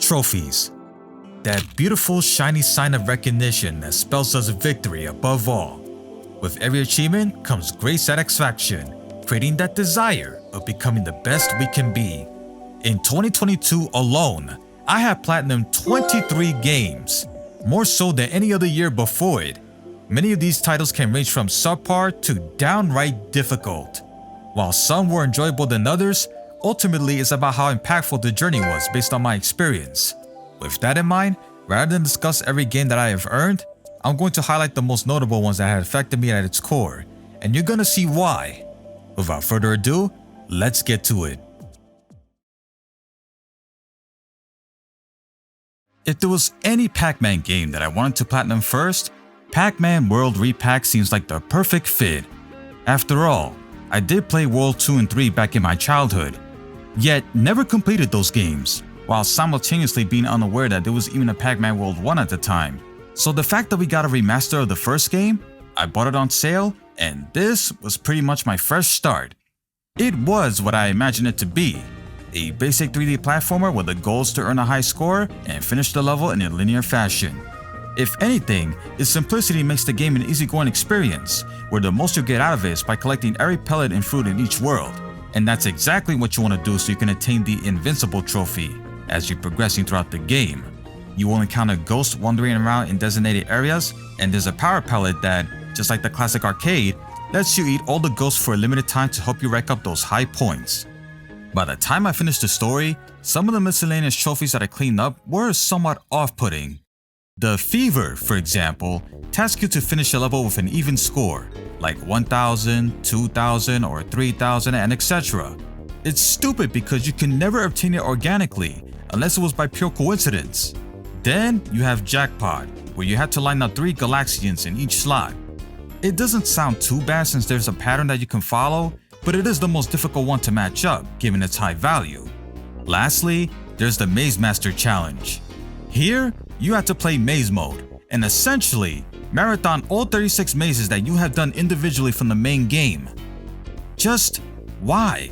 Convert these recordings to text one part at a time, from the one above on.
Trophies. That beautiful shiny sign of recognition that spells us victory above all. With every achievement comes great satisfaction, creating that desire of becoming the best we can be. In 2022 alone, I have platinum 23 games, more so than any other year before it. Many of these titles can range from subpar to downright difficult. While some were enjoyable than others, ultimately it's about how impactful the journey was based on my experience. With that in mind, rather than discuss every game that I have earned, I'm going to highlight the most notable ones that had affected me at its core, and you're gonna see why. Without further ado, let's get to it. If there was any Pac-Man game that I wanted to platinum first, Pac-Man World Repack seems like the perfect fit. After all, I did play World 2 and 3 back in my childhood, yet never completed those games, while simultaneously being unaware that there was even a Pac-Man World 1 at the time. So the fact that we got a remaster of the first game, I bought it on sale, and this was pretty much my fresh start. It was what I imagined it to be, a basic 3D platformer with the goals to earn a high score and finish the level in a linear fashion. If anything, its simplicity makes the game an easygoing experience, where the most you'll get out of it is by collecting every pellet and fruit in each world, and that's exactly what you want to do so you can attain the Invincible trophy. As you're progressing throughout the game, you will encounter ghosts wandering around in designated areas, and there's a power pellet that, just like the classic arcade, lets you eat all the ghosts for a limited time to help you rack up those high points. By the time I finished the story, some of the miscellaneous trophies that I cleaned up were somewhat off-putting. The Fever, for example, tasks you to finish a level with an even score, like 1000, 2000, or 3000, and etc. It's stupid because you can never obtain it organically, unless it was by pure coincidence. Then you have Jackpot, where you have to line up 3 Galaxians in each slot. It doesn't sound too bad since there's a pattern that you can follow, but it is the most difficult one to match up, given its high value. Lastly, there's the Maze Master Challenge. Here, you have to play maze mode, and essentially, marathon all 36 mazes that you have done individually from the main game. Just why?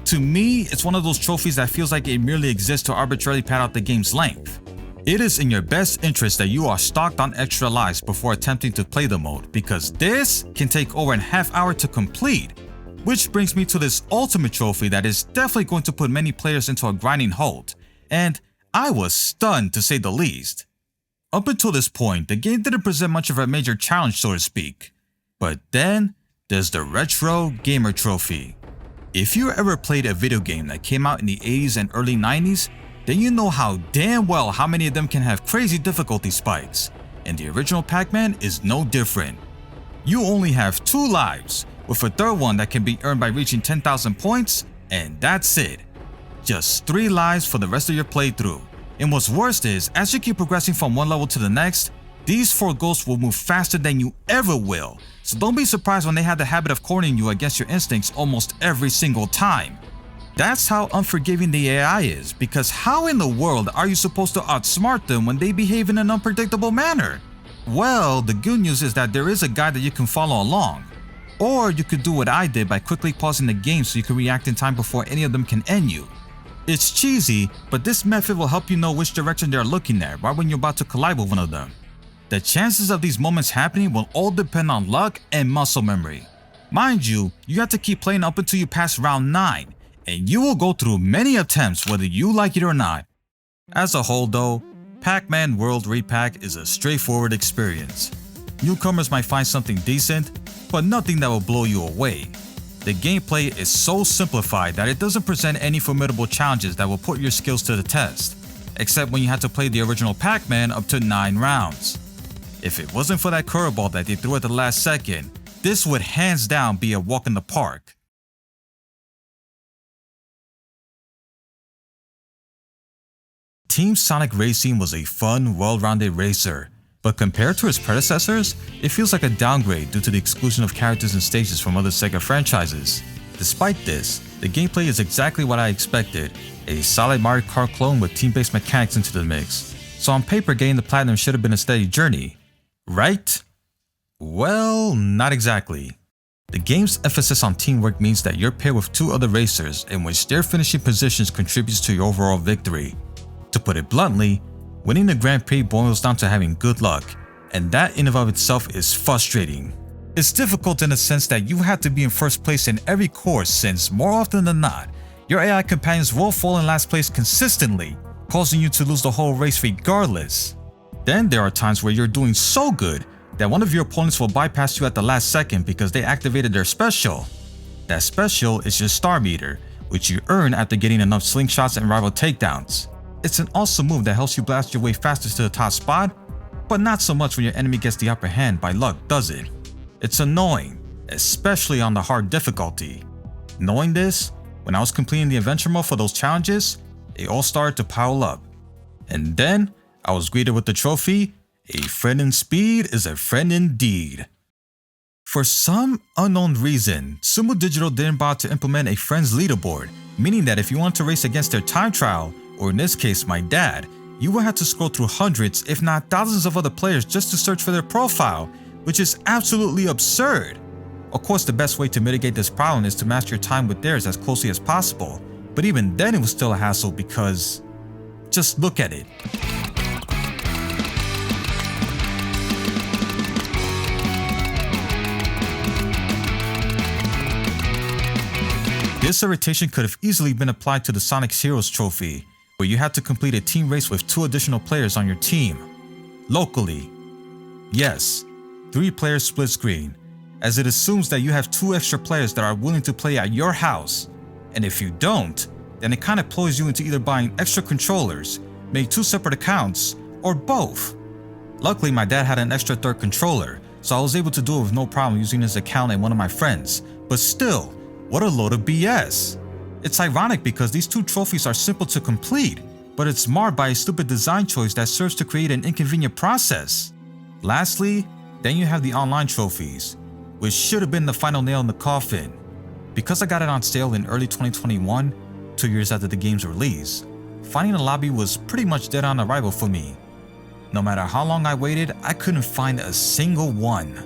To me, it's one of those trophies that feels like it merely exists to arbitrarily pad out the game's length. It is in your best interest that you are stocked on extra lives before attempting to play the mode, because this can take over a half hour to complete. Which brings me to this ultimate trophy that is definitely going to put many players into a grinding halt, and I was stunned to say the least. Up until this point, the game didn't present much of a major challenge, so to speak. But then, there's the Retro Gamer Trophy. If you ever played a video game that came out in the 80s and early 90s, then you know how damn well how many of them can have crazy difficulty spikes, and the original Pac-Man is no different. You only have 2 lives, with a third one that can be earned by reaching 10,000 points, and that's it. Just 3 lives for the rest of your playthrough. And what's worst is, as you keep progressing from one level to the next, these 4 ghosts will move faster than you ever will, so don't be surprised when they have the habit of cornering you against your instincts almost every single time. That's how unforgiving the AI is, because how in the world are you supposed to outsmart them when they behave in an unpredictable manner? Well, the good news is that there is a guide that you can follow along. Or you could do what I did by quickly pausing the game so you can react in time before any of them can end you. It's cheesy, but this method will help you know which direction they're looking at right when you're about to collide with one of them. The chances of these moments happening will all depend on luck and muscle memory. Mind you, you have to keep playing up until you pass round 9, and you will go through many attempts whether you like it or not. As a whole though, Pac-Man World Repack is a straightforward experience. Newcomers might find something decent, but nothing that will blow you away. The gameplay is so simplified that it doesn't present any formidable challenges that will put your skills to the test, except when you had to play the original Pac-Man up to 9 rounds. If it wasn't for that curveball that they threw at the last second, this would hands down be a walk in the park. Team Sonic Racing was a fun, well-rounded racer, but compared to its predecessors, it feels like a downgrade due to the exclusion of characters and stages from other Sega franchises. Despite this, the gameplay is exactly what I expected, a solid Mario Kart clone with team-based mechanics into the mix. So on paper, getting the platinum should have been a steady journey, right? Well, not exactly. The game's emphasis on teamwork means that you're paired with 2 other racers in which their finishing positions contributes to your overall victory. To put it bluntly, winning the Grand Prix boils down to having good luck, and that in and of itself is frustrating. It's difficult in the sense that you have to be in first place in every course since, more often than not, your AI companions will fall in last place consistently, causing you to lose the whole race regardless. Then there are times where you're doing so good that one of your opponents will bypass you at the last second because they activated their special. That special is your star meter, which you earn after getting enough slingshots and rival takedowns. It's an awesome move that helps you blast your way faster to the top spot, but not so much when your enemy gets the upper hand by luck, does it? It's annoying, especially on the hard difficulty. Knowing this, when I was completing the adventure mode for those challenges, they all started to pile up. And then, I was greeted with the trophy, "A friend in speed is a friend indeed." For some unknown reason, Sumo Digital didn't bother to implement a friends leaderboard, meaning that if you want to race against their time trial, or in this case my dad, you will have to scroll through hundreds if not thousands of other players just to search for their profile, which is absolutely absurd. Of course, the best way to mitigate this problem is to match your time with theirs as closely as possible, but even then it was still a hassle because just look at it. This irritation could have easily been applied to the Sonic Heroes trophy, where you had to complete a team race with 2 additional players on your team. Locally. Yes, 3 players split screen, as it assumes that you have 2 extra players that are willing to play at your house, and if you don't, then it kinda ploys you into either buying extra controllers, make 2 separate accounts, or both. Luckily my dad had an extra 3rd controller, so I was able to do it with no problem using his account and one of my friends, but still, what a load of BS. It's ironic because these 2 trophies are simple to complete, but it's marred by a stupid design choice that serves to create an inconvenient process. Lastly, then you have the online trophies, which should have been the final nail in the coffin. Because I got it on sale in early 2021, 2 years after the game's release, finding a lobby was pretty much dead on arrival for me. No matter how long I waited, I couldn't find a single one.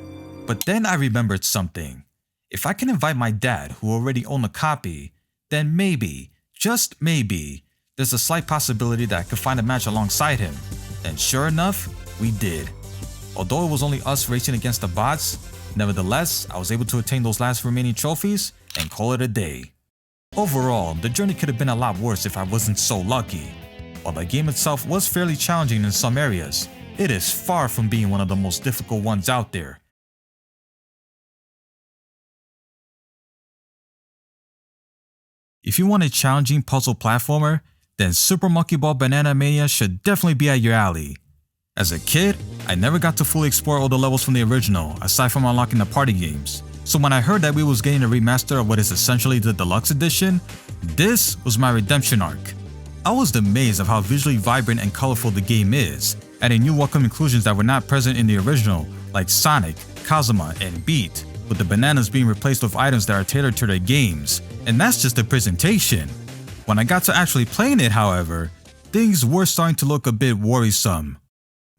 But then I remembered something. If I can invite my dad, who already owned a copy, then maybe, just maybe, there's a slight possibility that I could find a match alongside him. And sure enough, we did. Although it was only us racing against the bots, nevertheless, I was able to attain those last remaining trophies and call it a day. Overall, the journey could have been a lot worse if I wasn't so lucky. While the game itself was fairly challenging in some areas, it is far from being one of the most difficult ones out there. If you want a challenging puzzle platformer, then Super Monkey Ball Banana Mania should definitely be at your alley. As a kid, I never got to fully explore all the levels from the original, aside from unlocking the party games. So when I heard that we was getting a remaster of what is essentially the deluxe edition, this was my redemption arc. I was amazed of how visually vibrant and colorful the game is, adding new welcome inclusions that were not present in the original, like Sonic, Kazuma, and Beat, with the bananas being replaced with items that are tailored to their games, and that's just the presentation. When I got to actually playing it, however, things were starting to look a bit worrisome.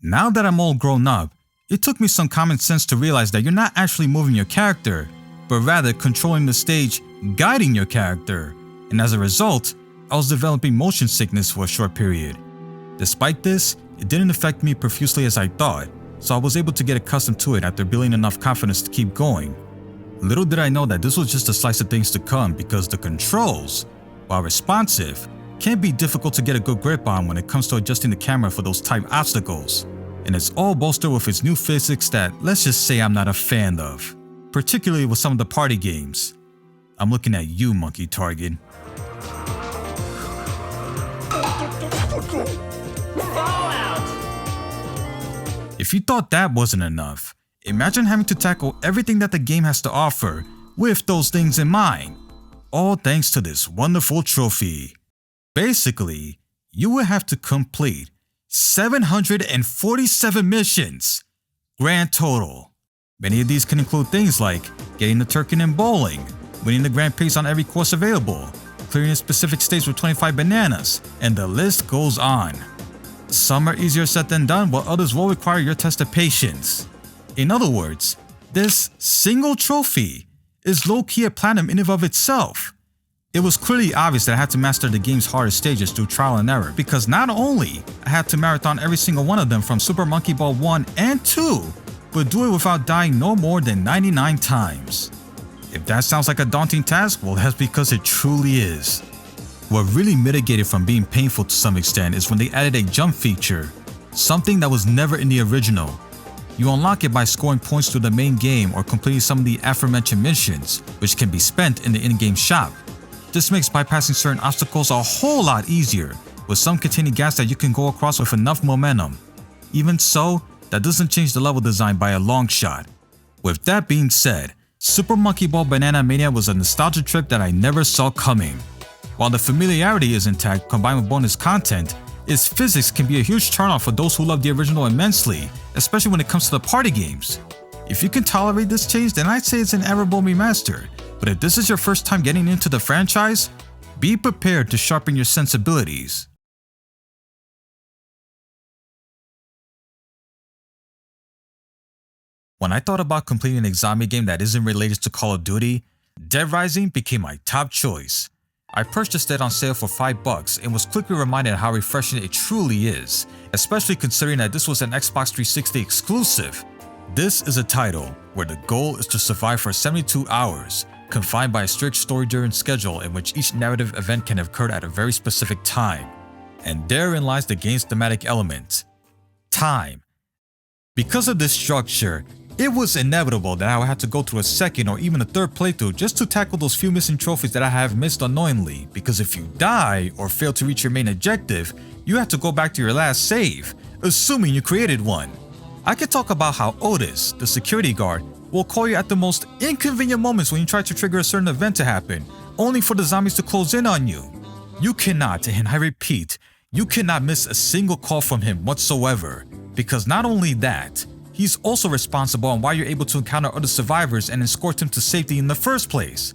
Now that I'm all grown up, it took me some common sense to realize that you're not actually moving your character, but rather controlling the stage, guiding your character, and as a result, I was developing motion sickness for a short period. Despite this, it didn't affect me profusely as I thought, so I was able to get accustomed to it after building enough confidence to keep going. Little did I know that this was just a slice of things to come because the controls, while responsive, can be difficult to get a good grip on when it comes to adjusting the camera for those type obstacles. And it's all bolstered with its new physics that let's just say I'm not a fan of, particularly with some of the party games. I'm looking at you, Monkey Target. If you thought that wasn't enough, imagine having to tackle everything that the game has to offer with those things in mind, all thanks to this wonderful trophy. Basically, you will have to complete 747 missions, grand total. Many of these can include things like getting the turkey in bowling, winning the Grand Prix on every course available, clearing a specific stage with 25 bananas, and the list goes on. Some are easier said than done, while others will require your test of patience. In other words, this single trophy is low-key a platinum in and of itself. It was clearly obvious that I had to master the game's hardest stages through trial and error, because not only I had to marathon every single one of them from Super Monkey Ball 1 and 2, but do it without dying no more than 99 times. If that sounds like a daunting task, well, that's because it truly is. What really mitigated from being painful to some extent is when they added a jump feature, something that was never in the original. You unlock it by scoring points through the main game or completing some of the aforementioned missions, which can be spent in the in-game shop. This makes bypassing certain obstacles a whole lot easier, with some containing gas that you can go across with enough momentum. Even so, that doesn't change the level design by a long shot. With that being said, Super Monkey Ball Banana Mania was a nostalgia trip that I never saw coming. While the familiarity is intact combined with bonus content, its physics can be a huge turnoff for those who love the original immensely, especially when it comes to the party games. If you can tolerate this change, then I'd say it's an admirable remaster. But if this is your first time getting into the franchise, be prepared to sharpen your sensibilities. When I thought about completing a zombie game that isn't related to Call of Duty, Dead Rising became my top choice. I purchased it on sale for $5 and was quickly reminded how refreshing it truly is, especially considering that this was an Xbox 360 exclusive. This is a title where the goal is to survive for 72 hours, confined by a strict story-driven schedule in which each narrative event can occur at a very specific time. And therein lies the game's thematic element: time. Because of this structure, it was inevitable that I would have to go through a second or even a third playthrough just to tackle those few missing trophies that I have missed unknowingly, because if you die or fail to reach your main objective, you have to go back to your last save, assuming you created one. I could talk about how Otis, the security guard, will call you at the most inconvenient moments when you try to trigger a certain event to happen, only for the zombies to close in on you. You cannot, and I repeat, you cannot miss a single call from him whatsoever, because not only that, he's also responsible on why you're able to encounter other survivors and escort them to safety in the first place.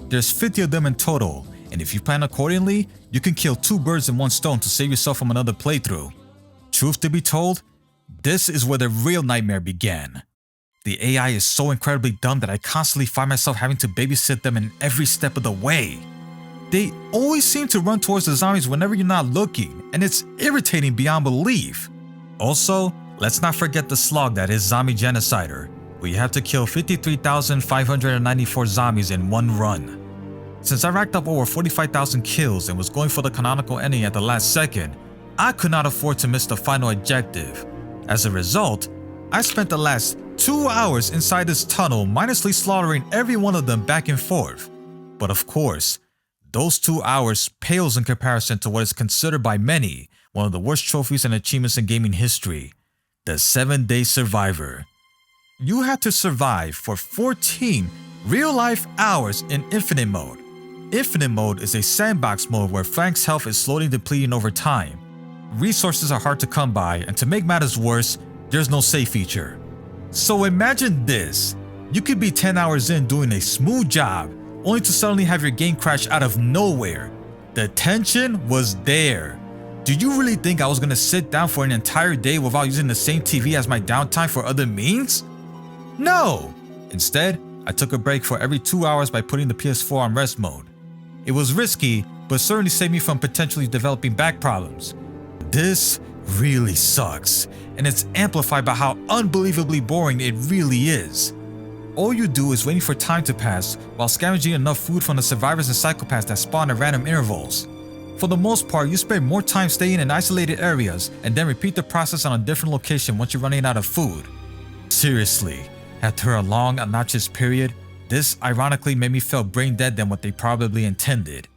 There's 50 of them in total, and if you plan accordingly, you can kill 2 birds in one stone to save yourself from another playthrough. Truth to be told, this is where the real nightmare began. The AI is so incredibly dumb that I constantly find myself having to babysit them in every step of the way. They always seem to run towards the zombies whenever you're not looking, and it's irritating beyond belief. Also, let's not forget the slog that is Zombie Genocider, where you have to kill 53,594 zombies in one run. Since I racked up over 45,000 kills and was going for the canonical ending at the last second, I could not afford to miss the final objective. As a result, I spent the last 2 hours inside this tunnel mindlessly slaughtering every one of them back and forth. But of course, those 2 hours pales in comparison to what is considered by many one of the worst trophies and achievements in gaming history: the 7-Day Survivor. You had to survive for 14 real-life hours in Infinite Mode. Infinite Mode is a sandbox mode where Frank's health is slowly depleting over time. Resources are hard to come by, and to make matters worse, there's no save feature. So imagine this: you could be 10 hours in doing a smooth job, only to suddenly have your game crash out of nowhere. The tension was there. Do you really think I was gonna sit down for an entire day without using the same TV as my downtime for other means? No! Instead, I took a break for every 2 hours by putting the PS4 on rest mode. It was risky, but certainly saved me from potentially developing back problems. This really sucks, and it's amplified by how unbelievably boring it really is. All you do is waiting for time to pass while scavenging enough food from the survivors and psychopaths that spawn at random intervals. For the most part, you spend more time staying in isolated areas and then repeat the process on a different location once you're running out of food. Seriously, after a long, obnoxious period, this ironically made me feel brain dead than what they probably intended.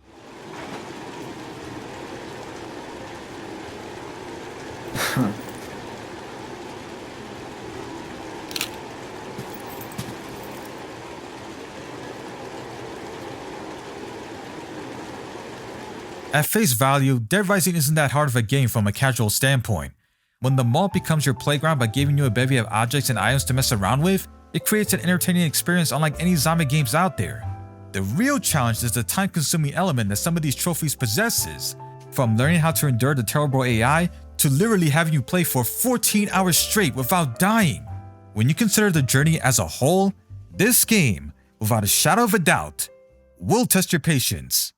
At face value, Dead Rising isn't that hard of a game from a casual standpoint. When the mall becomes your playground by giving you a bevy of objects and items to mess around with, it creates an entertaining experience unlike any zombie games out there. The real challenge is the time-consuming element that some of these trophies possesses, from learning how to endure the terrible AI to literally having you play for 14 hours straight without dying. When you consider the journey as a whole, this game, without a shadow of a doubt, we'll test your patience.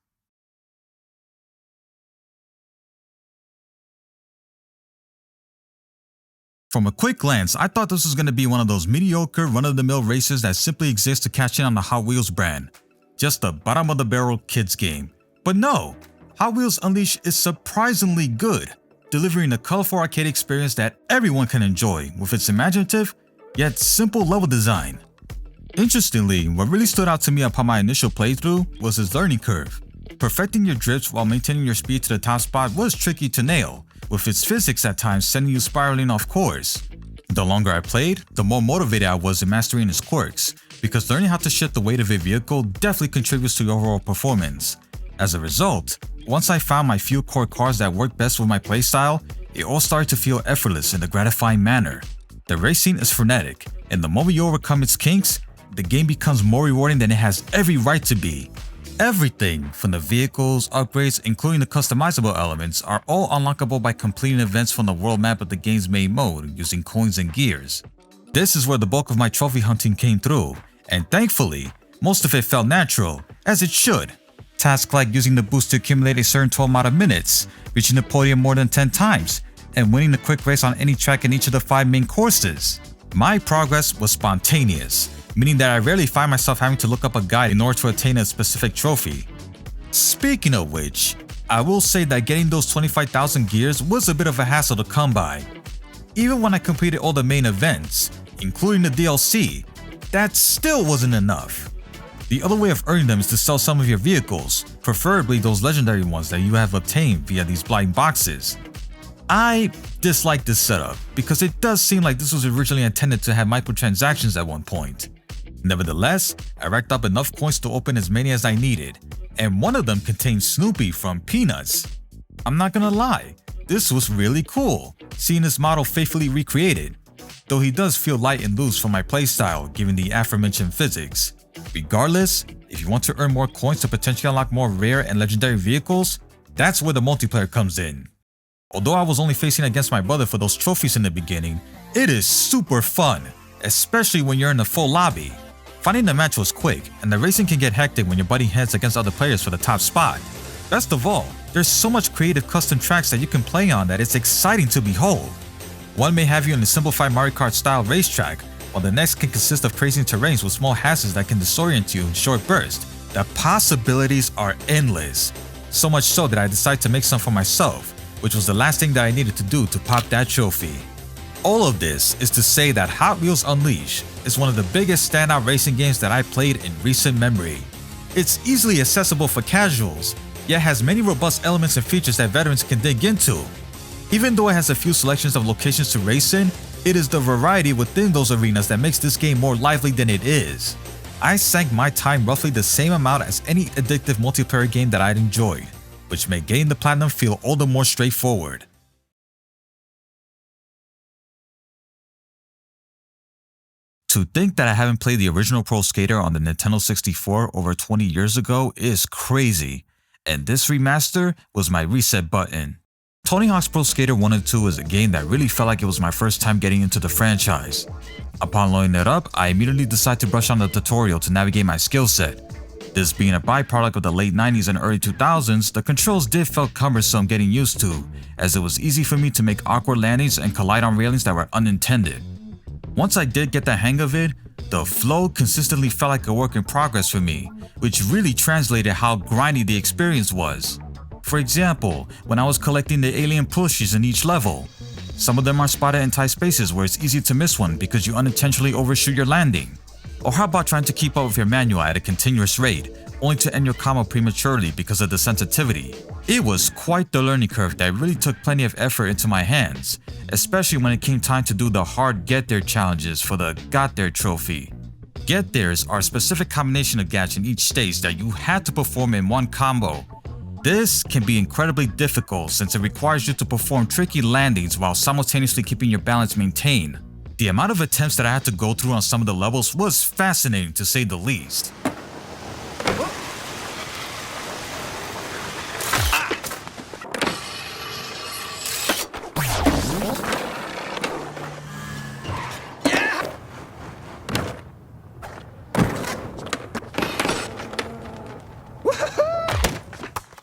From a quick glance, I thought this was going to be one of those mediocre run-of-the-mill races that simply exist to cash in on the Hot Wheels brand. Just a bottom-of-the-barrel kids game. But no, Hot Wheels Unleashed is surprisingly good, delivering a colorful arcade experience that everyone can enjoy with its imaginative, yet simple level design. Interestingly, what really stood out to me upon my initial playthrough was its learning curve. Perfecting your drifts while maintaining your speed to the top spot was tricky to nail, with its physics at times sending you spiraling off course. The longer I played, the more motivated I was in mastering its quirks, because learning how to shift the weight of a vehicle definitely contributes to your overall performance. As a result, once I found my few core cars that worked best with my playstyle, it all started to feel effortless in a gratifying manner. The racing is frenetic, and the moment you overcome its kinks, the game becomes more rewarding than it has every right to be. Everything from the vehicles, upgrades, including the customizable elements, are all unlockable by completing events from the world map of the game's main mode using coins and gears. This is where the bulk of my trophy hunting came through, and thankfully, most of it felt natural, as it should. Tasks like using the boost to accumulate a certain 12 amount of minutes, reaching the podium more than 10 times, and winning a quick race on any track in each of the 5 main courses. My progress was spontaneous, meaning that I rarely find myself having to look up a guide in order to attain a specific trophy. Speaking of which, I will say that getting those 25,000 gears was a bit of a hassle to come by. Even when I completed all the main events, including the DLC, that still wasn't enough. The other way of earning them is to sell some of your vehicles, preferably those legendary ones that you have obtained via these blind boxes. I dislike this setup because it does seem like this was originally intended to have microtransactions at one point. Nevertheless, I racked up enough coins to open as many as I needed, and one of them contained Snoopy from Peanuts. I'm not gonna lie, this was really cool, seeing this model faithfully recreated, though he does feel light and loose for my playstyle given the aforementioned physics. Regardless, if you want to earn more coins to potentially unlock more rare and legendary vehicles, that's where the multiplayer comes in. Although I was only facing against my brother for those trophies in the beginning, it is super fun, especially when you're in a full lobby. Finding the match was quick, and the racing can get hectic when you're butting heads against other players for the top spot. Best of all, there's so much creative custom tracks that you can play on that it's exciting to behold. One may have you in a simplified Mario Kart style racetrack, while the next can consist of crazy terrains with small hazards that can disorient you in short bursts. The possibilities are endless, so much so that I decided to make some for myself, which was the last thing that I needed to do to pop that trophy. All of this is to say that Hot Wheels Unleashed is one of the biggest standout racing games that I played in recent memory. It's easily accessible for casuals, yet has many robust elements and features that veterans can dig into. Even though it has a few selections of locations to race in, it is the variety within those arenas that makes this game more lively than it is. I sank my time roughly the same amount as any addictive multiplayer game that I'd enjoyed, which made getting the platinum feel all the more straightforward. To think that I haven't played the original Pro Skater on the Nintendo 64 over 20 years ago is crazy, and this remaster was my reset button. Tony Hawk's Pro Skater 1 and 2 is a game that really felt like it was my first time getting into the franchise. Upon loading it up, I immediately decided to brush on the tutorial to navigate my skill set. This being a byproduct of the late 90s and early 2000s, the controls did feel cumbersome getting used to, as it was easy for me to make awkward landings and collide on railings that were unintended. Once I did get the hang of it, the flow consistently felt like a work in progress for me, which really translated how grindy the experience was. For example, when I was collecting the alien plushies in each level, some of them are spotted in tight spaces where it's easy to miss one because you unintentionally overshoot your landing. Or how about trying to keep up with your manual at a continuous rate, only to end your combo prematurely because of the sensitivity? It was quite the learning curve that really took plenty of effort into my hands, especially when it came time to do the hard Get There challenges for the Got There trophy. Get Theres are a specific combination of gaps in each stage that you had to perform in one combo. This can be incredibly difficult since it requires you to perform tricky landings while simultaneously keeping your balance maintained. The amount of attempts that I had to go through on some of the levels was fascinating to say the least.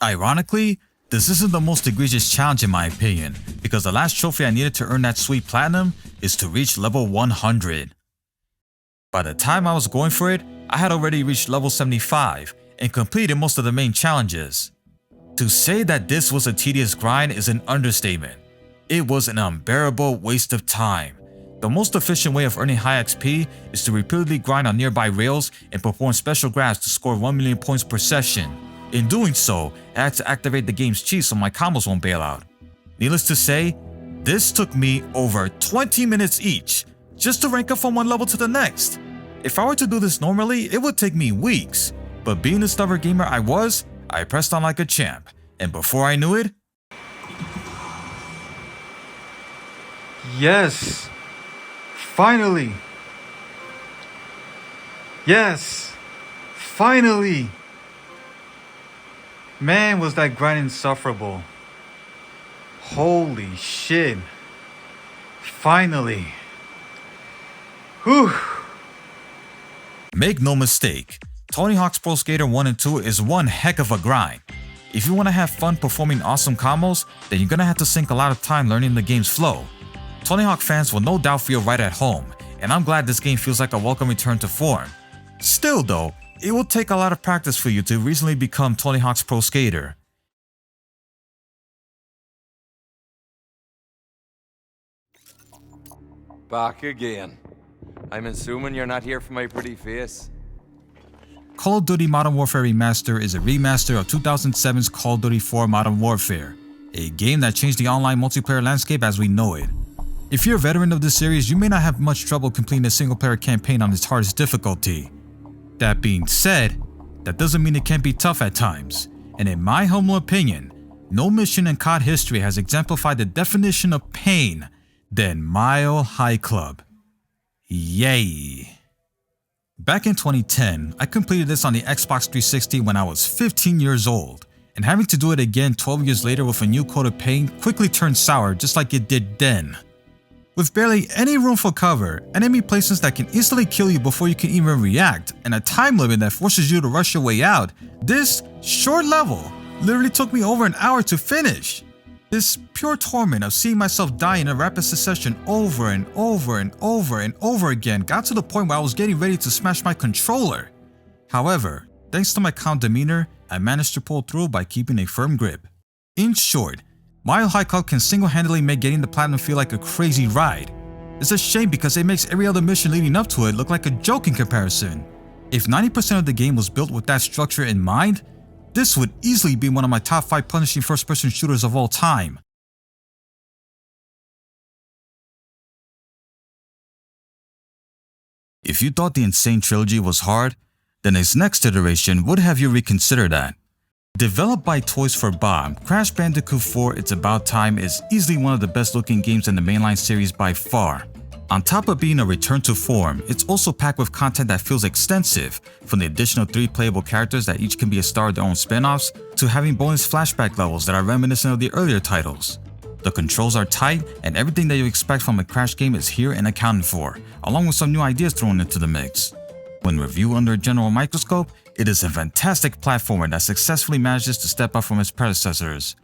Ironically, this isn't the most egregious challenge in my opinion, because the last trophy I needed to earn that sweet platinum is to reach level 100. By the time I was going for it, I had already reached level 75 and completed most of the main challenges. To say that this was a tedious grind is an understatement. It was an unbearable waste of time. The most efficient way of earning high XP is to repeatedly grind on nearby rails and perform special grabs to score 1 million points per session. In doing so, I had to activate the game's cheat so my combos won't bail out. Needless to say, this took me over 20 minutes each, just to rank up from one level to the next. If I were to do this normally, it would take me weeks. But being the stubborn gamer I was, I pressed on like a champ, and before I knew it... Yes! Finally! Yes! Finally! Man, was that grind insufferable. Holy shit. Finally. Whew. Make no mistake, Tony Hawk's Pro Skater 1 and 2 is one heck of a grind. If you want to have fun performing awesome combos, then you're gonna have to sink a lot of time learning the game's flow. Tony Hawk fans will no doubt feel right at home, and I'm glad this game feels like a welcome return to form. Still though, it will take a lot of practice for you to recently become Tony Hawk's Pro Skater. Back again. I'm assuming you're not here for my pretty face. Call of Duty Modern Warfare Remaster is a remaster of 2007's Call of Duty 4 Modern Warfare, a game that changed the online multiplayer landscape as we know it. If you're a veteran of this series, you may not have much trouble completing a single-player campaign on its hardest difficulty. That being said, that doesn't mean it can't be tough at times, and in my humble opinion, no mission in COD history has exemplified the definition of pain than Mile High Club. Yay! Back in 2010, I completed this on the Xbox 360 when I was 15 years old, and having to do it again 12 years later with a new coat of paint quickly turned sour just like it did then. With barely any room for cover, enemy placements that can instantly kill you before you can even react, and a time limit that forces you to rush your way out, this short level literally took me over an hour to finish. This pure torment of seeing myself die in a rapid succession over and over and over and over again got to the point where I was getting ready to smash my controller. However, thanks to my calm demeanor, I managed to pull through by keeping a firm grip. In short, Mile High Club can single-handedly make getting the platinum feel like a crazy ride. It's a shame because it makes every other mission leading up to it look like a joke in comparison. If 90% of the game was built with that structure in mind, this would easily be one of my top 5 punishing first-person shooters of all time. If you thought the Insane Trilogy was hard, then its next iteration would have you reconsider that. Developed by Toys for Bob, Crash Bandicoot 4 It's About Time is easily one of the best looking games in the mainline series by far. On top of being a return to form, it's also packed with content that feels extensive, from the additional 3 playable characters that each can be a star of their own spin-offs, to having bonus flashback levels that are reminiscent of the earlier titles. The controls are tight, and everything that you expect from a Crash game is here and accounted for, along with some new ideas thrown into the mix. When reviewed under a general microscope, it is a fantastic platformer that successfully manages to step up from its predecessors.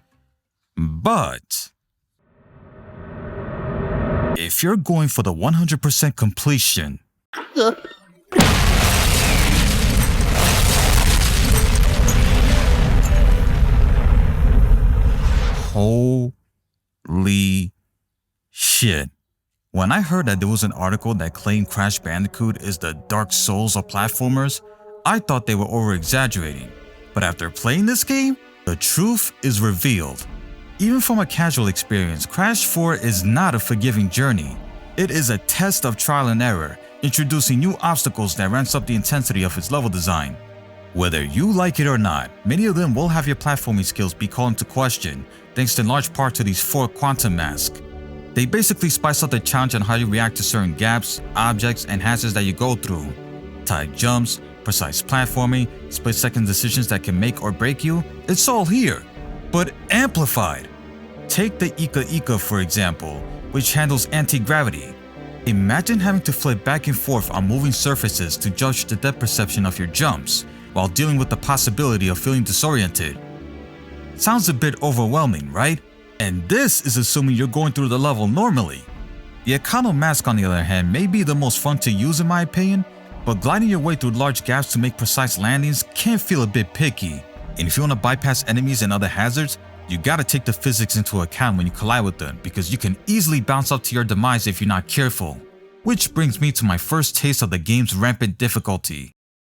But if you're going for the 100% completion, holy shit. When I heard that there was an article that claimed Crash Bandicoot is the Dark Souls of platformers, I thought they were over-exaggerating. But after playing this game, the truth is revealed. Even from a casual experience, Crash 4 is not a forgiving journey. It is a test of trial and error, introducing new obstacles that ramps up the intensity of its level design. Whether you like it or not, many of them will have your platforming skills be called into question, thanks in large part to these 4 quantum masks. They basically spice up the challenge on how you react to certain gaps, objects, and hazards that you go through. Tight jumps, precise platforming, split-second decisions that can make or break you, it's all here, but amplified. Take the Ika Ika for example, which handles anti-gravity. Imagine having to flip back and forth on moving surfaces to judge the depth perception of your jumps, while dealing with the possibility of feeling disoriented. Sounds a bit overwhelming, right? And this is assuming you're going through the level normally. The Econo Mask, on the other hand, may be the most fun to use in my opinion, but gliding your way through large gaps to make precise landings can feel a bit picky. And if you want to bypass enemies and other hazards, you gotta take the physics into account when you collide with them, because you can easily bounce up to your demise if you're not careful. Which brings me to my first taste of the game's rampant difficulty.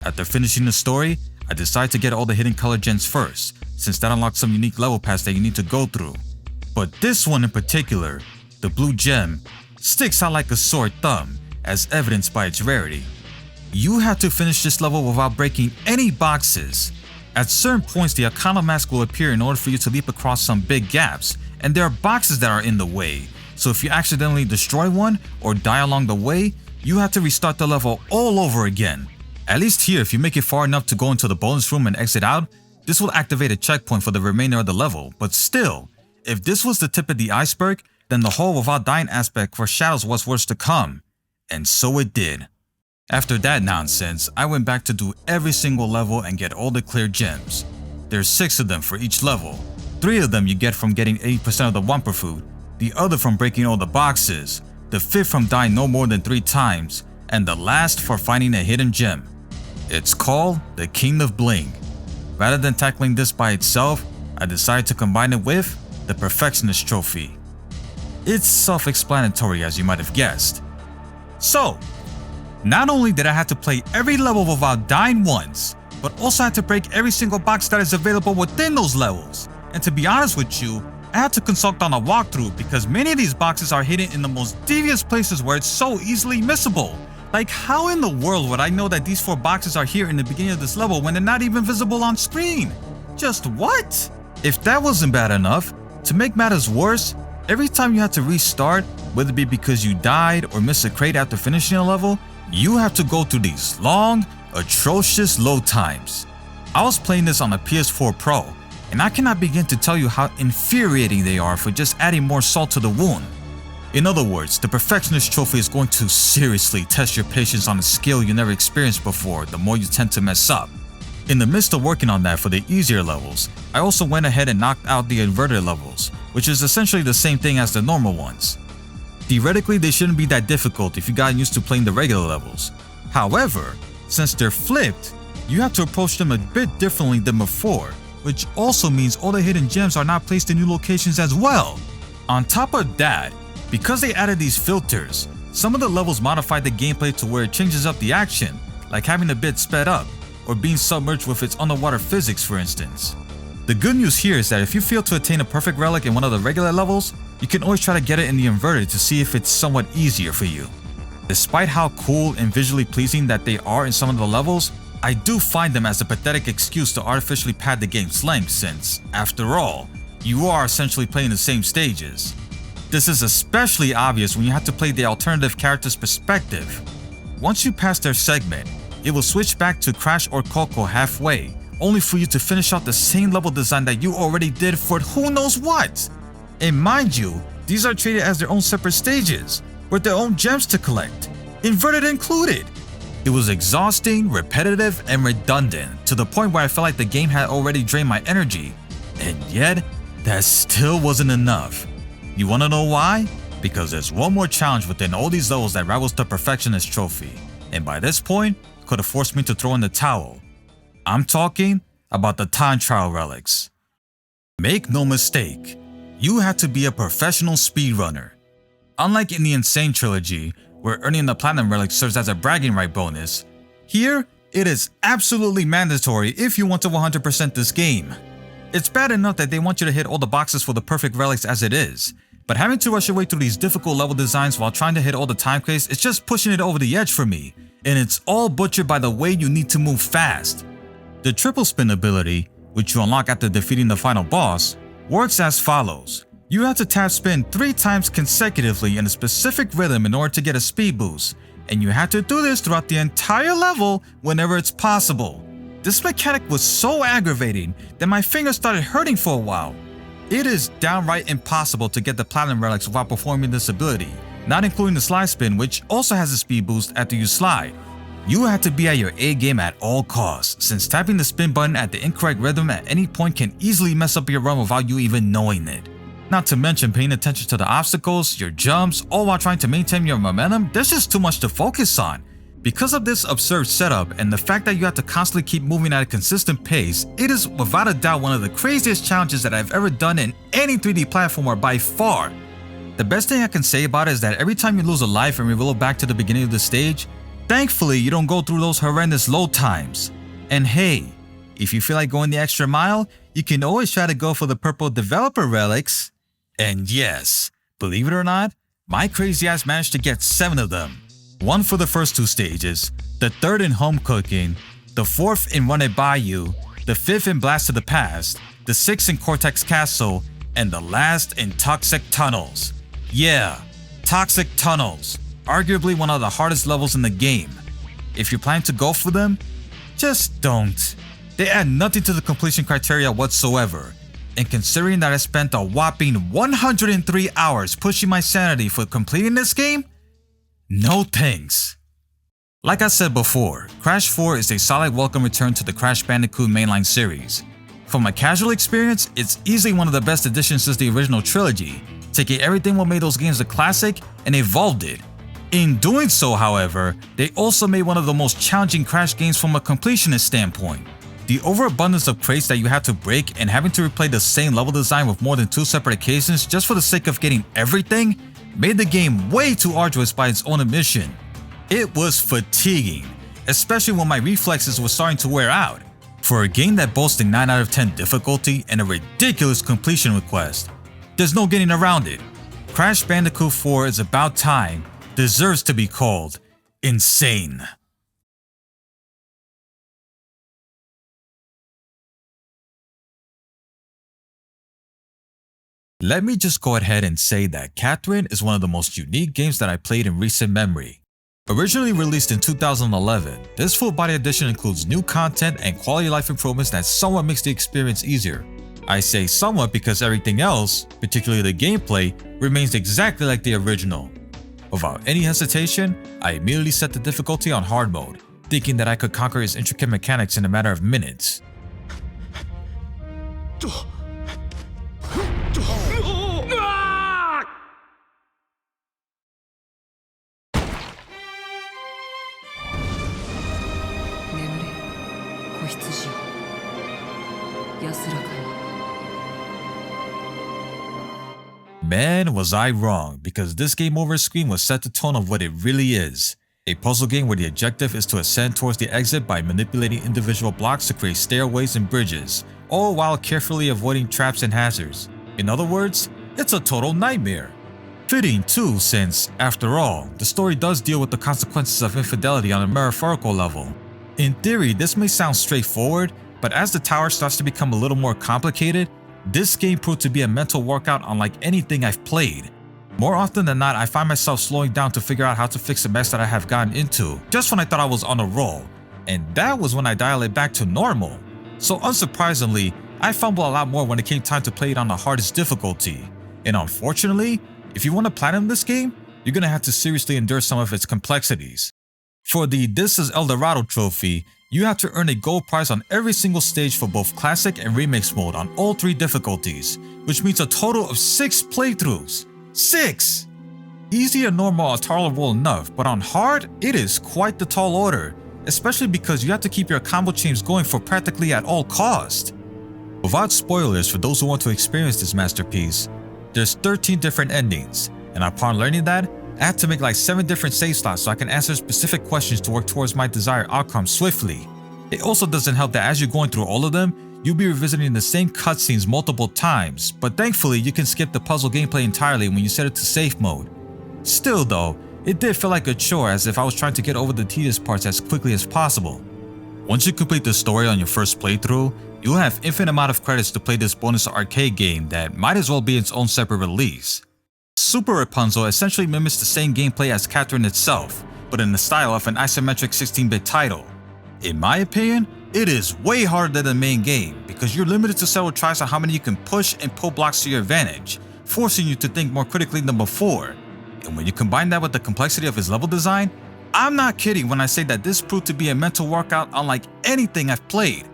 After finishing the story, I decided to get all the hidden color gems first, since that unlocks some unique level paths that you need to go through. But this one in particular, the blue gem, sticks out like a sore thumb, as evidenced by its rarity. You have to finish this level without breaking any boxes. At certain points, the Econo Mask will appear in order for you to leap across some big gaps, and there are boxes that are in the way, so if you accidentally destroy one or die along the way, you have to restart the level all over again. At least here, if you make it far enough to go into the bonus room and exit out, this will activate a checkpoint for the remainder of the level, but still, if this was the tip of the iceberg, then the whole without dying aspect foreshadows what's worse to come. And so it did. After that nonsense, I went back to do every single level and get all the clear gems. There's 6 of them for each level. 3 of them you get from getting 80% of the Wumper food, the other from breaking all the boxes, the 5th from dying no more than 3 times, and the last for finding a hidden gem. It's called the King of Bling. Rather than tackling this by itself, I decided to combine it with the Perfectionist Trophy. It's self-explanatory, as you might have guessed. So, not only did I have to play every level without dying once, but also had to break every single box that is available within those levels. And to be honest with you, I had to consult on a walkthrough because many of these boxes are hidden in the most devious places where it's so easily missable. Like, how in the world would I know that these 4 boxes are here in the beginning of this level when they're not even visible on screen? Just what? If that wasn't bad enough, to make matters worse, every time you had to restart, whether it be because you died or missed a crate after finishing a level, you have to go through these long, atrocious load times. I was playing this on a PS4 Pro, and I cannot begin to tell you how infuriating they are for just adding more salt to the wound. In other words, the Perfectionist Trophy is going to seriously test your patience on a scale you never experienced before the more you tend to mess up. In the midst of working on that for the easier levels, I also went ahead and knocked out the inverted levels, which is essentially the same thing as the normal ones. Theoretically, they shouldn't be that difficult if you got used to playing the regular levels. However, since they're flipped, you have to approach them a bit differently than before, which also means all the hidden gems are not placed in new locations as well. On top of that, because they added these filters, some of the levels modified the gameplay to where it changes up the action, like having a bit sped up, or being submerged with its underwater physics, for instance. The good news here is that if you fail to attain a perfect relic in one of the regular levels, you can always try to get it in the inverted to see if it's somewhat easier for you. Despite how cool and visually pleasing that they are in some of the levels, I do find them as a pathetic excuse to artificially pad the game's length since, after all, you are essentially playing the same stages. This is especially obvious when you have to play the alternative character's perspective. Once you pass their segment, it will switch back to Crash or Coco halfway, only for you to finish out the same level design that you already did for who knows what. And mind you, these are treated as their own separate stages, with their own gems to collect, inverted included. It was exhausting, repetitive, and redundant, to the point where I felt like the game had already drained my energy. And yet, that still wasn't enough. You wanna know why? Because there's one more challenge within all these levels that rivals the Perfectionist Trophy, and by this point, could have forced me to throw in the towel. I'm talking about the time trial relics. Make no mistake, you have to be a professional speedrunner. Unlike in the Insane trilogy, where earning the platinum relic serves as a bragging right bonus, here it is absolutely mandatory if you want to 100% this game. It's bad enough that they want you to hit all the boxes for the perfect relics as it is, but having to rush your way through these difficult level designs while trying to hit all the time crates is just pushing it over the edge for me, and it's all butchered by the way you need to move fast. The triple spin ability, which you unlock after defeating the final boss, works as follows. You have to tap spin 3 times consecutively in a specific rhythm in order to get a speed boost, and you have to do this throughout the entire level whenever it's possible. This mechanic was so aggravating that my fingers started hurting for a while. It is downright impossible to get the platinum relics without performing this ability, not including the slide spin, which also has a speed boost after you slide. You had to be at your A game at all costs, since tapping the spin button at the incorrect rhythm at any point can easily mess up your run without you even knowing it. Not to mention paying attention to the obstacles, your jumps, all while trying to maintain your momentum. There's just too much to focus on. Because of this absurd setup and the fact that you have to constantly keep moving at a consistent pace, it is without a doubt one of the craziest challenges that I've ever done in any 3D platformer by far. The best thing I can say about it is that every time you lose a life and reroll back to the beginning of the stage, thankfully you don't go through those horrendous load times. And hey, if you feel like going the extra mile, you can always try to go for the purple developer relics. And yes, believe it or not, my crazy ass managed to get 7 of them. 1 for the first 2 stages, the 3rd in Home Cooking, the 4th in Run It By You, the 5th in Blast to the Past, the 6th in Cortex Castle, and the last in Toxic Tunnels. Yeah, Toxic Tunnels, arguably one of the hardest levels in the game. If you're planning to go for them, just don't. They add nothing to the completion criteria whatsoever. And considering that I spent a whopping 103 hours pushing my sanity for completing this game, no thanks. Like I said before, Crash 4 is a solid welcome return to the Crash Bandicoot mainline series. From a casual experience, it's easily one of the best additions since the original trilogy, taking everything what made those games a classic and evolved it. In doing so, however, they also made one of the most challenging Crash games from a completionist standpoint. The overabundance of crates that you had to break and having to replay the same level design with more than 2 separate occasions just for the sake of getting everything made the game way too arduous by its own admission. It was fatiguing, especially when my reflexes were starting to wear out. For a game that boasts a 9 out of 10 difficulty and a ridiculous completion request, there's no getting around it. Crash Bandicoot 4 is about time, deserves to be called insane. Let me just go ahead and say that Catherine is one of the most unique games that I played in recent memory. Originally released in 2011, this full body edition includes new content and quality of life improvements that somewhat makes the experience easier. I say somewhat because everything else, particularly the gameplay, remains exactly like the original. Without any hesitation, I immediately set the difficulty on hard mode, thinking that I could conquer its intricate mechanics in a matter of minutes. Man, was I wrong, because this game over screen was set the tone of what it really is. A puzzle game where the objective is to ascend towards the exit by manipulating individual blocks to create stairways and bridges, all while carefully avoiding traps and hazards. In other words, it's a total nightmare. Fitting too, since, after all, the story does deal with the consequences of infidelity on a metaphorical level. In theory, this may sound straightforward, but as the tower starts to become a little more complicated, this game proved to be a mental workout unlike anything I've played. More often than not, I find myself slowing down to figure out how to fix a mess that I have gotten into, just when I thought I was on a roll, and that was when I dial it back to normal. So unsurprisingly, I fumble a lot more when it came time to play it on the hardest difficulty. And unfortunately, if you want to platinum this game, you're gonna have to seriously endure some of its complexities. For the This is El Dorado trophy, you have to earn a gold prize on every single stage for both classic and remix mode on all 3 difficulties, which means a total of 6 playthroughs. 6! Easy and normal are tolerable enough, but on hard, it is quite the tall order, especially because you have to keep your combo chains going for practically at all cost. Without spoilers for those who want to experience this masterpiece, there's 13 different endings, and upon learning that, I had to make like 7 different save slots so I can answer specific questions to work towards my desired outcome swiftly. It also doesn't help that as you're going through all of them, you'll be revisiting the same cutscenes multiple times, but thankfully you can skip the puzzle gameplay entirely when you set it to safe mode. Still though, it did feel like a chore, as if I was trying to get over the tedious parts as quickly as possible. Once you complete the story on your first playthrough, you'll have infinite amount of credits to play this bonus arcade game that might as well be its own separate release. Super Rapunzel essentially mimics the same gameplay as Catherine itself, but in the style of an isometric 16-bit title. In my opinion, it is way harder than the main game because you're limited to several tries on how many you can push and pull blocks to your advantage, forcing you to think more critically than before. And when you combine that with the complexity of its level design, I'm not kidding when I say that this proved to be a mental workout unlike anything I've played.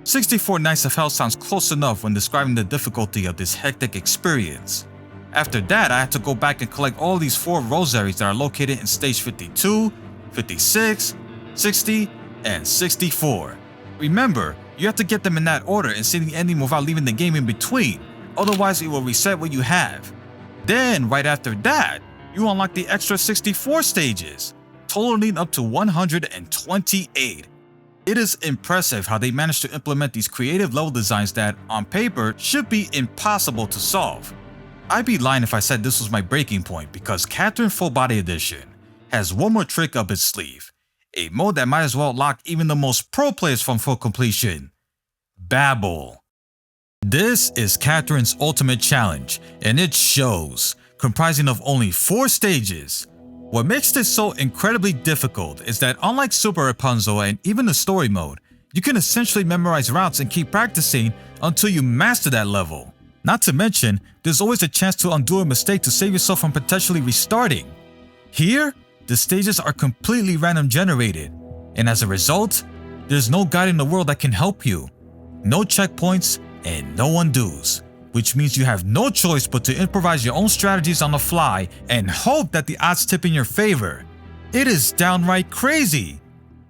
64 Nights of Hell sounds close enough when describing the difficulty of this hectic experience. After that, I had to go back and collect all these 4 rosaries that are located in stage 52, 56, 60, and 64. Remember, you have to get them in that order and see the ending without leaving the game in between, otherwise it will reset what you have. Then, right after that, you unlock the extra 64 stages, totaling up to 128. It is impressive how they managed to implement these creative level designs that, on paper, should be impossible to solve. I'd be lying if I said this was my breaking point, because Catherine Full Body Edition has one more trick up its sleeve, a mode that might as well lock even the most pro players from full completion: Babel. This is Catherine's ultimate challenge, and it shows, comprising of only 4 stages. What makes this so incredibly difficult is that unlike Super Rapunzel and even the story mode, you can essentially memorize routes and keep practicing until you master that level. Not to mention, there's always a chance to undo a mistake to save yourself from potentially restarting. Here, the stages are completely random generated, and as a result, there's no guide in the world that can help you. No checkpoints and no undos, which means you have no choice but to improvise your own strategies on the fly and hope that the odds tip in your favor. It is downright crazy.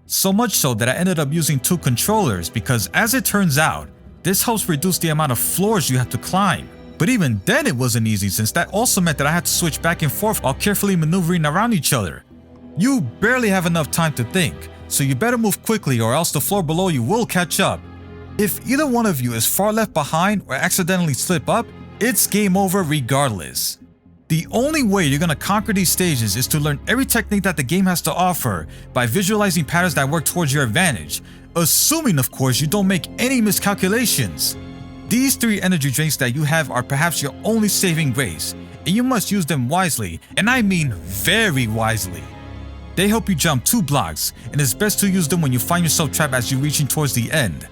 So much so that I ended up using 2 controllers because, as it turns out, this helps reduce the amount of floors you have to climb. But even then it wasn't easy, since that also meant that I had to switch back and forth while carefully maneuvering around each other. You barely have enough time to think, so you better move quickly or else the floor below you will catch up. If either one of you is far left behind or accidentally slip up, it's game over regardless. The only way you're gonna conquer these stages is to learn every technique that the game has to offer by visualizing patterns that work towards your advantage, assuming of course you don't make any miscalculations. These 3 energy drinks that you have are perhaps your only saving grace, and you must use them wisely, and I mean very wisely. They help you jump 2 blocks, and it's best to use them when you find yourself trapped as you're reaching towards the end.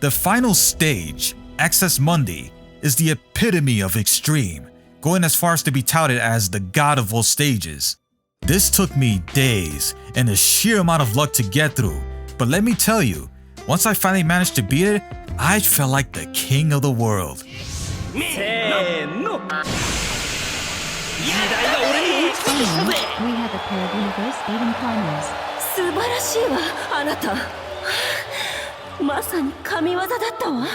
The final stage, Access Monday, is the epitome of extreme, going as far as to be touted as the god of all stages. This took me days and a sheer amount of luck to get through, but let me tell you, once I finally managed to beat it, I felt like the king of the world. We have a pair of universe-beating climbers. 素晴らしいわ、あなた。まさに神業だったわ。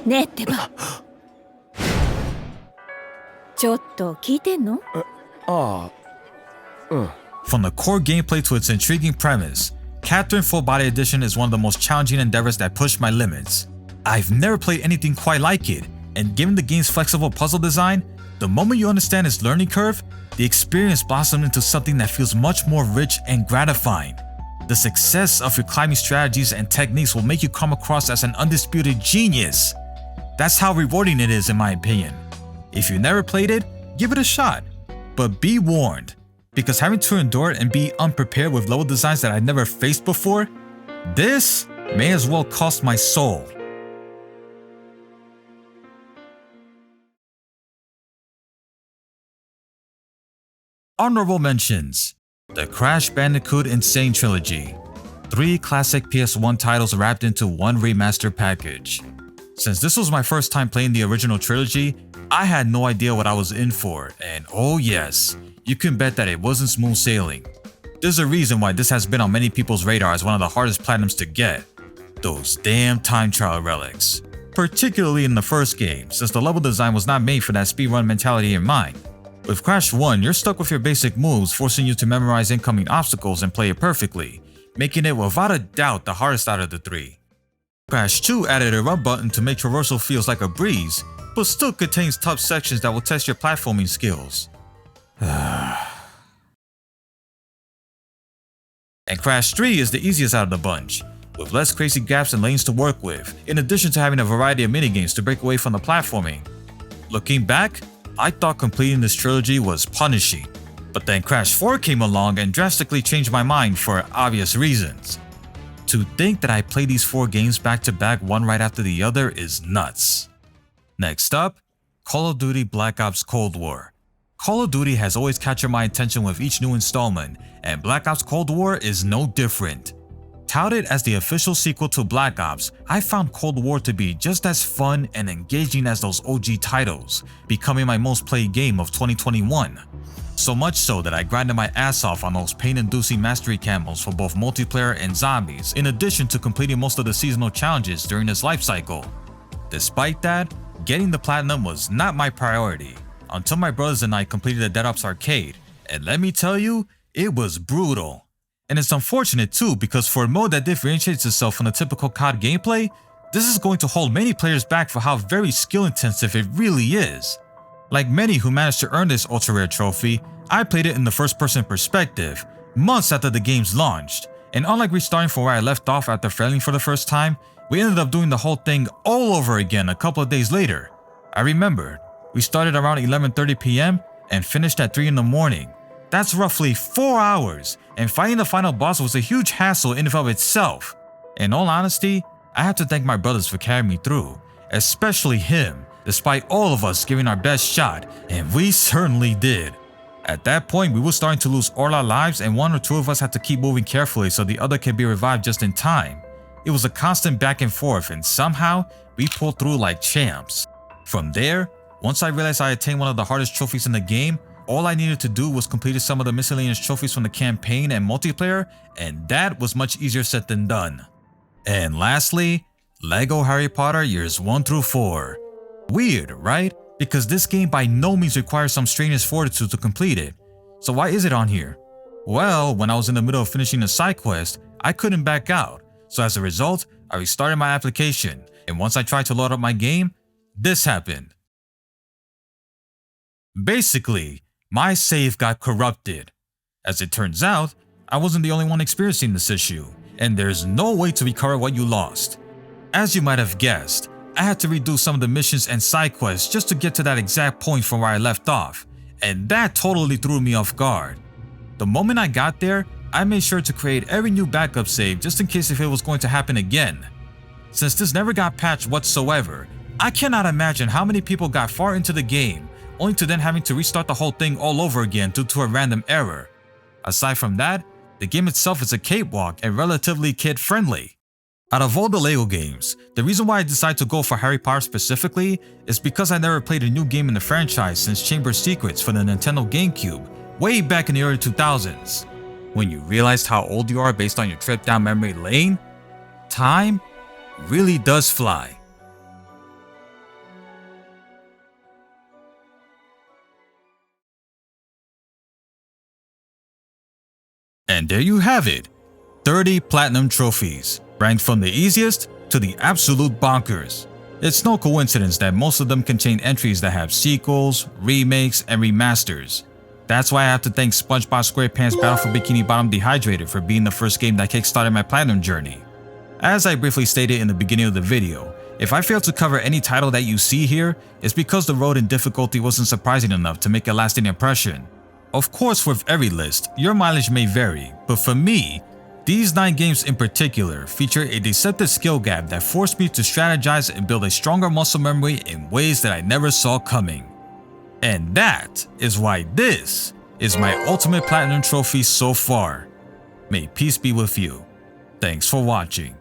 ねえってば。ちょっと聞いてんの？ From the core gameplay to its intriguing premise, Catherine Full Body Edition is one of the most challenging endeavors that push my limits. I've never played anything quite like it, and given the game's flexible puzzle design, the moment you understand its learning curve, the experience blossomed into something that feels much more rich and gratifying. The success of your climbing strategies and techniques will make you come across as an undisputed genius. That's how rewarding it is, in my opinion. If you never played it, give it a shot. But be warned, because having to endure and be unprepared with level designs that I'd never faced before, this may as well cost my soul. Honorable mentions: the Crash Bandicoot Insane Trilogy, 3 classic PS1 titles wrapped into one remaster package. Since this was my first time playing the original trilogy, I had no idea what I was in for, and oh yes, you can bet that it wasn't smooth sailing. There's a reason why this has been on many people's radar as one of the hardest platinums to get. Those damn time trial relics. Particularly in the first game, since the level design was not made for that speedrun mentality in mind. With Crash 1, you're stuck with your basic moves, forcing you to memorize incoming obstacles and play it perfectly, making it without a doubt the hardest out of the 3. Crash 2 added a run button to make traversal feels like a breeze, but still contains tough sections that will test your platforming skills. And Crash 3 is the easiest out of the bunch, with less crazy gaps and lanes to work with, in addition to having a variety of minigames to break away from the platforming. Looking back, I thought completing this trilogy was punishing, but then Crash 4 came along and drastically changed my mind for obvious reasons. To think that I played these 4 games back to back one right after the other is nuts. Next up, Call of Duty Black Ops Cold War. Call of Duty has always captured my attention with each new installment, and Black Ops Cold War is no different. Touted as the official sequel to Black Ops, I found Cold War to be just as fun and engaging as those OG titles, becoming my most played game of 2021. So much so that I grinded my ass off on those pain-inducing mastery camos for both multiplayer and zombies, in addition to completing most of the seasonal challenges during its life cycle. Despite that, getting the platinum was not my priority, until my brothers and I completed the Dead Ops Arcade, and let me tell you, it was brutal. And it's unfortunate too, because for a mode that differentiates itself from the typical COD gameplay, this is going to hold many players back for how very skill intensive it really is. Like many who managed to earn this ultra rare trophy, I played it in the first person perspective, months after the game's launched, and unlike restarting from where I left off after failing for the first time, we ended up doing the whole thing all over again a couple of days later. I remember, we started around 11:30 PM and finished at 3 in the morning. That's roughly 4 hours, and fighting the final boss was a huge hassle in and of itself. In all honesty, I have to thank my brothers for carrying me through, especially him, despite all of us giving our best shot, and we certainly did. At that point, we were starting to lose all our lives, and one or two of us had to keep moving carefully so the other could be revived just in time. It was a constant back and forth, and somehow, we pulled through like champs. From there, once I realized I attained one of the hardest trophies in the game, all I needed to do was complete some of the miscellaneous trophies from the campaign and multiplayer, and that was much easier said than done. And lastly, LEGO Harry Potter Years 1 through 4. Weird, right? Because this game by no means requires some strenuous fortitude to complete it. So why is it on here? Well, when I was in the middle of finishing a side quest, I couldn't back out. So as a result, I restarted my application, and once I tried to load up my game, this happened. Basically, my save got corrupted. As it turns out, I wasn't the only one experiencing this issue, and there's no way to recover what you lost. As you might have guessed, I had to redo some of the missions and side quests just to get to that exact point from where I left off, and that totally threw me off guard. The moment I got there, I made sure to create every new backup save just in case if it was going to happen again. Since this never got patched whatsoever, I cannot imagine how many people got far into the game only to then having to restart the whole thing all over again due to a random error. Aside from that, the game itself is a cakewalk and relatively kid-friendly. Out of all the LEGO games, the reason why I decided to go for Harry Potter specifically is because I never played a new game in the franchise since Chamber of Secrets for the Nintendo GameCube, way back in the early 2000s. When you realized how old you are based on your trip down memory lane, time really does fly. And there you have it, 30 platinum trophies, ranked from the easiest to the absolute bonkers. It's no coincidence that most of them contain entries that have sequels, remakes, and remasters. That's why I have to thank SpongeBob SquarePants Battle for Bikini Bottom Dehydrated for being the first game that kickstarted my platinum journey. As I briefly stated in the beginning of the video, if I fail to cover any title that you see here, it's because the road in difficulty wasn't surprising enough to make a lasting impression. Of course, with every list, your mileage may vary, but for me, these 9 games in particular feature a deceptive skill gap that forced me to strategize and build a stronger muscle memory in ways that I never saw coming. And that is why this is my ultimate platinum trophy so far. May peace be with you. Thanks for watching.